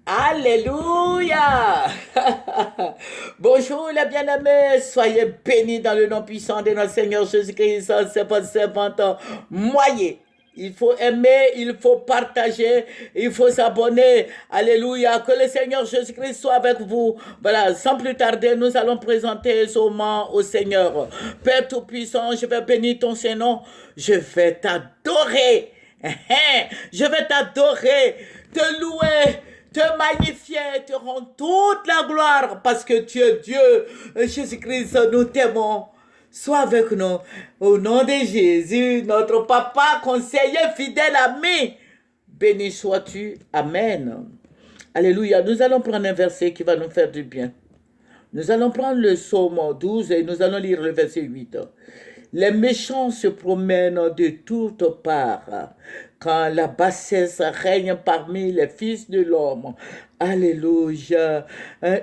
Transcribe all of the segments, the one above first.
Alléluia. Bonjour les bien-aimés, soyez bénis dans le nom puissant de notre Seigneur Jésus-Christ, servante moyé. Il faut aimer, il faut partager, il faut s'abonner. Alléluia. Que le Seigneur Jésus-Christ soit avec vous. Voilà, sans plus tarder, nous allons présenter ce moment au Seigneur. Père Tout-Puissant, je vais bénir ton Saint-Nom. Je vais t'adorer. Je vais t'adorer, te louer, te magnifier, te rendre toute la gloire parce que tu es Dieu. Jésus-Christ, nous t'aimons. Sois avec nous. Au nom de Jésus, notre papa, conseiller, fidèle ami. Béni sois-tu. Amen. Alléluia. Nous allons prendre un verset qui va nous faire du bien. Nous allons prendre le psaume 12 et nous allons lire le verset 8. Les méchants se promènent de toutes parts quand la bassesse règne parmi les fils de l'homme. Alléluia.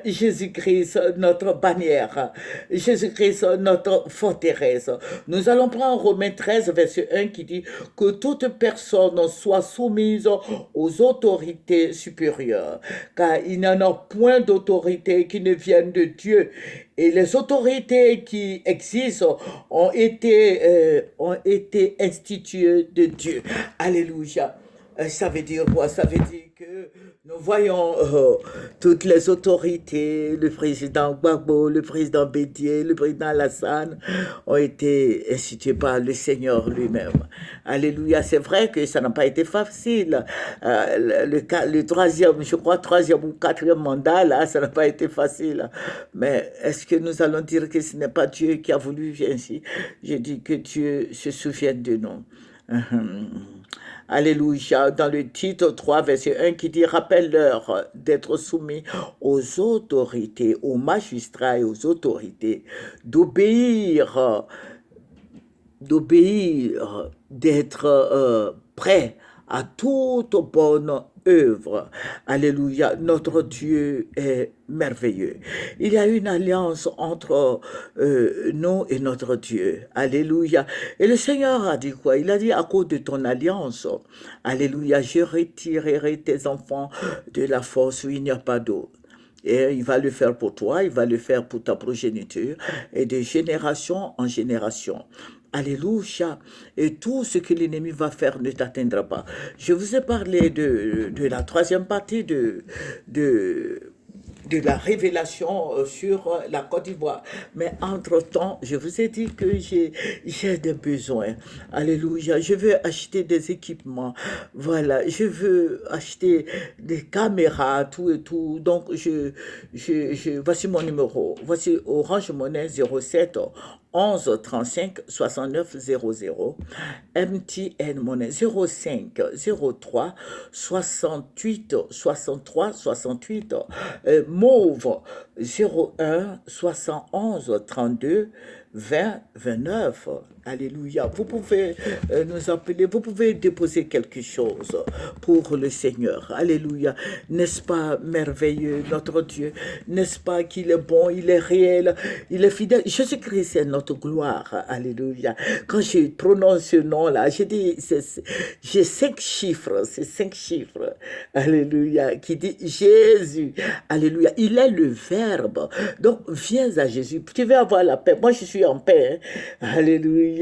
Jésus-Christ, notre bannière. Jésus-Christ, notre forteresse. Nous allons prendre Romains 13, verset 1 qui dit que toute personne soit soumise aux autorités supérieures, car il n'y en a point d'autorité qui ne vienne de Dieu. Et les autorités qui existent ont été instituées de Dieu. Alléluia. Ça veut dire quoi? Ça veut dire que nous voyons toutes les autorités, le président Gbagbo, le président Bédié, le président Alassane, ont été institués par le Seigneur lui-même. Alléluia. C'est vrai que ça n'a pas été facile. Le troisième, je crois, troisième ou quatrième mandat, là, ça n'a pas été facile. Mais est-ce que nous allons dire que ce n'est pas Dieu qui a voulu ainsi? Je dis que Dieu se souvienne de nous. Alléluia, dans le titre 3, verset 1 qui dit « Rappelle-leur d'être soumis aux autorités, aux magistrats et aux autorités, d'obéir, d'être prêts à toute bonne œuvre. » Alléluia, notre Dieu est merveilleux. Il y a une alliance entre nous et notre Dieu. Alléluia. Et le Seigneur a dit quoi? Il a dit à cause de ton alliance. Alléluia, je retirerai tes enfants de la force où il n'y a pas d'eau. Et il va le faire pour toi, il va le faire pour ta progéniture et de génération en génération. Alléluia. Et tout ce que l'ennemi va faire ne t'atteindra pas. Je vous ai parlé de la troisième partie de la révélation sur la Côte d'Ivoire. Mais entre-temps, je vous ai dit que j'ai des besoins. Alléluia. Je veux acheter des équipements. Voilà. Je veux acheter des caméras, tout et tout. Donc, voici mon numéro. Voici Orange Monnaie 07 11 35 69 00, MTN Monnaie 05 03 68 63 68, Mauve 01 71 32 20 29. Alléluia. Vous pouvez nous appeler, vous pouvez déposer quelque chose pour le Seigneur. Alléluia. N'est-ce pas merveilleux, notre Dieu? N'est-ce pas qu'il est bon, il est réel, il est fidèle? Jésus-Christ est notre gloire. Alléluia. Quand je prononce ce nom-là, j'ai 5 chiffres, c'est 5 chiffres. Alléluia. Qui dit Jésus. Alléluia. Il est le Verbe. Donc, viens à Jésus. Tu veux avoir la paix. Moi, je suis en paix. Hein? Alléluia.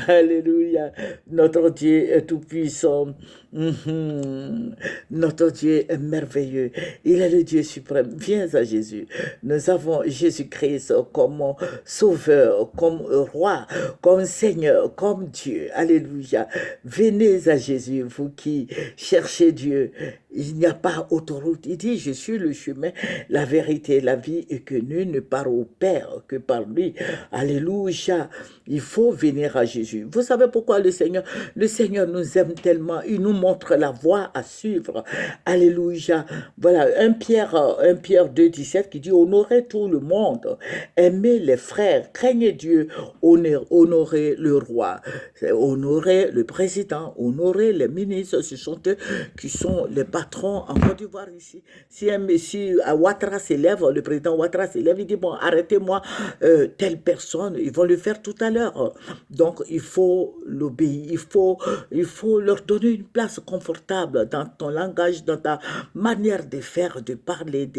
Alléluia. Notre Dieu est tout-puissant. Notre Dieu est merveilleux. Il est le Dieu suprême. Viens à Jésus. Nous avons Jésus-Christ comme sauveur, comme roi, comme Seigneur, comme Dieu. Alléluia. Venez à Jésus, vous qui cherchez Dieu. Il n'y a pas autoroute. Il dit, je suis le chemin, la vérité, la vie, et que nul ne part au Père que par lui. Alléluia. Il faut venir à Jésus. Vous savez pourquoi le Seigneur nous aime tellement. Il nous montre la voie à suivre. Alléluia. Voilà, 1 Pierre 2, 17 qui dit, honorez tout le monde, aimez les frères, craignez Dieu, honorez le roi, honorez le président, honorez les ministres. Ce sont eux qui sont les patrons en Côte d'Ivoire ici. Si Ouattara s'élève, le président Ouattara s'élève, il dit, bon, arrêtez-moi telle personne, ils vont le faire tout à l'heure. Donc, il faut l'obéir, il faut leur donner une place place confortable dans ton langage, dans ta manière de faire, de parler.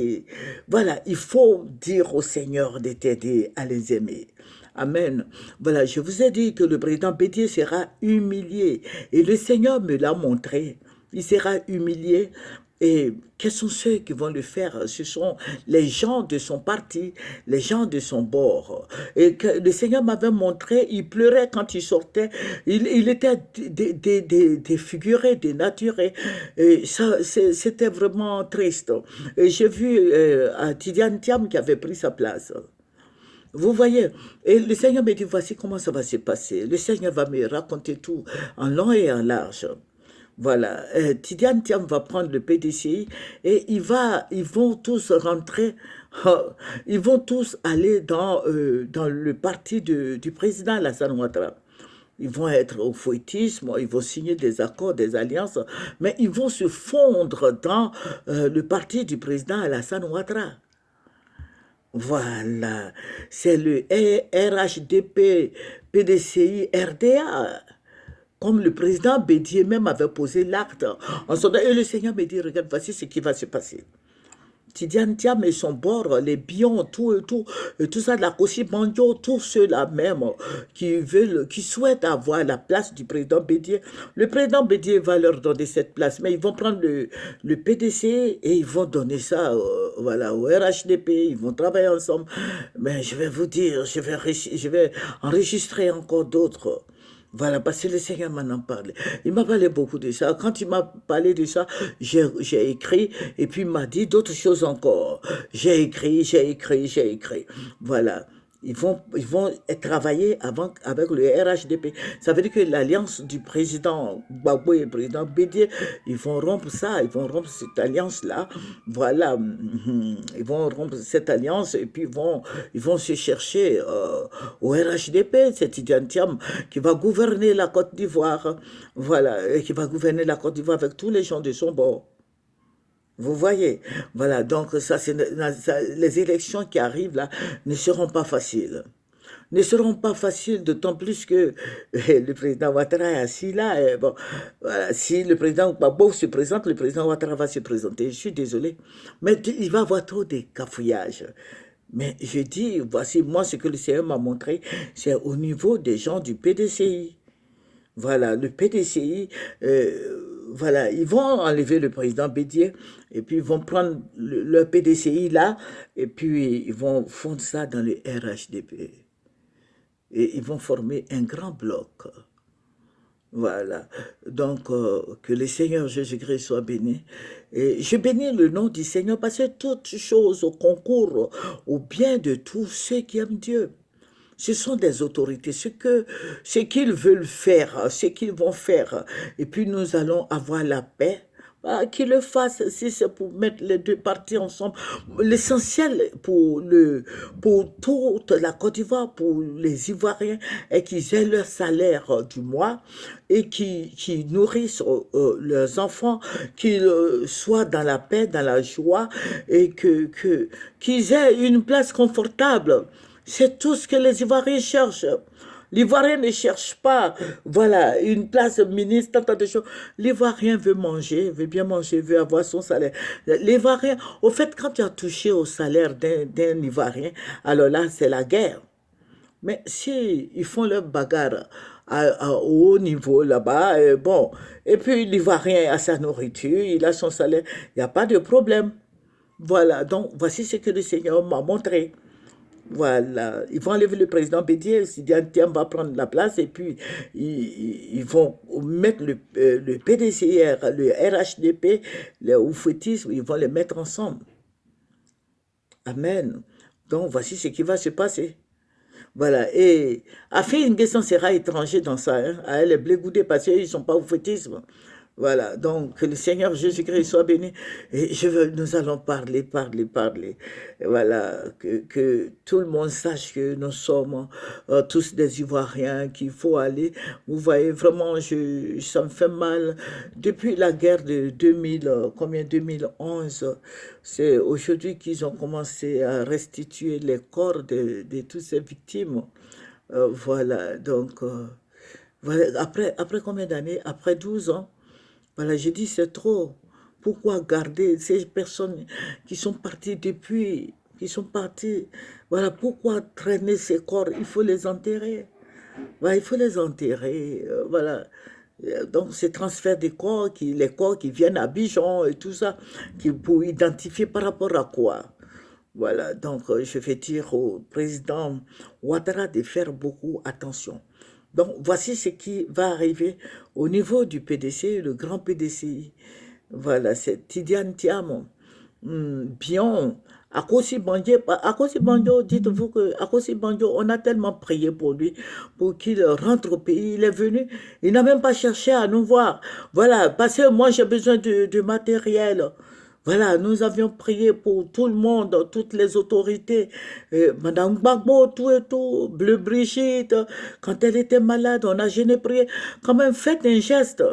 Voilà, il faut dire au Seigneur de t'aider à les aimer. Amen. Voilà, je vous ai dit que le président Bédier sera humilié. Et le Seigneur me l'a montré. Il sera humilié. Et quels sont ceux qui vont le faire? Ce sont les gens de son parti, les gens de son bord. Et que le Seigneur m'avait montré, il pleurait quand il sortait, il était défiguré, dénaturé. Et ça, c'était vraiment triste. Et j'ai vu Tidiane Thiam qui avait pris sa place. Vous voyez, et le Seigneur me dit, voici comment ça va se passer. Le Seigneur va me raconter tout en long et en large. Voilà, Tidiane Thiam va prendre le PDCI et ils vont tous rentrer, ils vont tous aller dans le parti du président Alassane Ouattara. Ils vont être au fouettisme, ils vont signer des accords, des alliances, mais ils vont se fondre dans le parti du président Alassane Ouattara. Voilà, c'est le RHDP, PDCI, RDA. Comme le président Bédier même avait posé l'acte en son et le Seigneur me dit, regarde, voici ce qui va se passer. Tidiane Thiam et son bord, les Bions, tout ça, la Kossi Bandio, tous ceux-là même qui souhaitent avoir la place du président Bédier. Le président Bédier va leur donner cette place, mais ils vont prendre le PDC et ils vont donner ça voilà, au RHDP, ils vont travailler ensemble. Mais je vais vous dire, je vais enregistrer encore d'autres. Voilà, parce que le Seigneur m'en a parlé. Il m'a parlé beaucoup de ça. Quand il m'a parlé de ça, j'ai écrit et puis il m'a dit d'autres choses encore. J'ai écrit. Voilà. Ils vont travailler avec le RHDP. Ça veut dire que l'alliance du président Gbagbo et le président Bédier, ils vont rompre ça, ils vont rompre cette alliance-là. Voilà, ils vont rompre cette alliance et puis ils vont se chercher au RHDP, c'est Tidiane Thiam qui va gouverner la Côte d'Ivoire. Voilà, et qui va gouverner la Côte d'Ivoire avec tous les gens de son bord. Vous voyez, voilà, donc les élections qui arrivent là ne seront pas faciles. Ne seront pas faciles, d'autant plus que le président Ouattara est assis là. Et bon, voilà, si le président Gbagbo se présente, le président Ouattara va se présenter. Je suis désolé, mais il va y avoir trop de cafouillages. Mais je dis, voici moi ce que le Seigneur m'a montré, c'est au niveau des gens du PDCI. Voilà, le PDCI, voilà, ils vont enlever le président Bédier et puis ils vont prendre le PDCI là et puis ils vont fondre ça dans le RHDP. Et ils vont former un grand bloc. Voilà. Donc, que le Seigneur Jésus-Christ soit béni. Et je bénis le nom du Seigneur parce que toutes choses concourent au bien de tous ceux qui aiment Dieu. Ce sont des autorités, ce qu'ils veulent faire, ce qu'ils vont faire. Et puis nous allons avoir la paix. Voilà, qu'ils le fassent, si c'est pour mettre les deux parties ensemble. L'essentiel pour toute la Côte d'Ivoire, pour les Ivoiriens, est qu'ils aient leur salaire du mois et qui nourrissent leurs enfants, qu'ils soient dans la paix, dans la joie et qu'ils aient une place confortable. C'est tout ce que les Ivoiriens cherchent. L'Ivoirien ne cherche pas, voilà, une place ministre, tant de choses. L'Ivoirien veut manger, veut bien manger, veut avoir son salaire. L'Ivoirien, au fait, quand tu as touché au salaire d'un Ivoirien, alors là, c'est la guerre. Mais si ils font leur bagarre au haut niveau là-bas, bon, et puis l'Ivoirien a sa nourriture, il a son salaire, il n'y a pas de problème. Voilà, donc voici ce que le Seigneur m'a montré. Voilà, ils vont enlever le président Bédier, Tidiane Thiam va prendre la place et puis ils vont mettre le PDCR, le RHDP, le oufouettisme, ils vont les mettre ensemble. Amen. Donc voici ce qui va se passer. Voilà, et Afin N'Guessan sera étranger dans ça, hein, à elle est blégoudée parce qu'ils ne sont pas au fouettisme. Voilà, donc que le Seigneur Jésus-Christ soit béni. Et nous allons parler. Et voilà, que tout le monde sache que nous sommes tous des Ivoiriens, qu'il faut aller. Vous voyez, vraiment, ça me fait mal. Depuis la guerre de 2011, c'est aujourd'hui qu'ils ont commencé à restituer les corps de toutes ces victimes. Voilà, donc, voilà, après combien d'années? Après 12 ans. Voilà, j'ai dit, c'est trop. Pourquoi garder ces personnes qui sont parties depuis, qui sont parties, voilà, pourquoi traîner ces corps? Il faut les enterrer. Voilà, il faut les enterrer. Voilà. Donc, ces transferts des corps, les corps qui viennent à Bijon et tout ça, pour identifier par rapport à quoi. Voilà, donc je vais dire au président Ouattara de faire beaucoup attention. Donc, voici ce qui va arriver au niveau du PDC, le grand PDCI. Voilà, c'est Tidiane Tiamo. Bien, Akosi Banjo, dites-vous que Akosi Banjo, on a tellement prié pour lui, pour qu'il rentre au pays. Il est venu, il n'a même pas cherché à nous voir. Voilà, parce que moi j'ai besoin de matériel. Voilà, nous avions prié pour tout le monde, toutes les autorités. Madame Gbagbo, tout et tout, Bleu Brigitte, quand elle était malade, on a gêné prié. Quand même, faites un geste.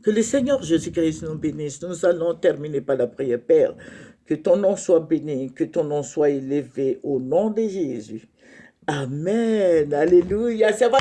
Que le Seigneur Jésus-Christ nous bénisse. Nous allons terminer par la prière. Père, que ton nom soit béni, que ton nom soit élevé au nom de Jésus. Amen. Alléluia. C'est vrai.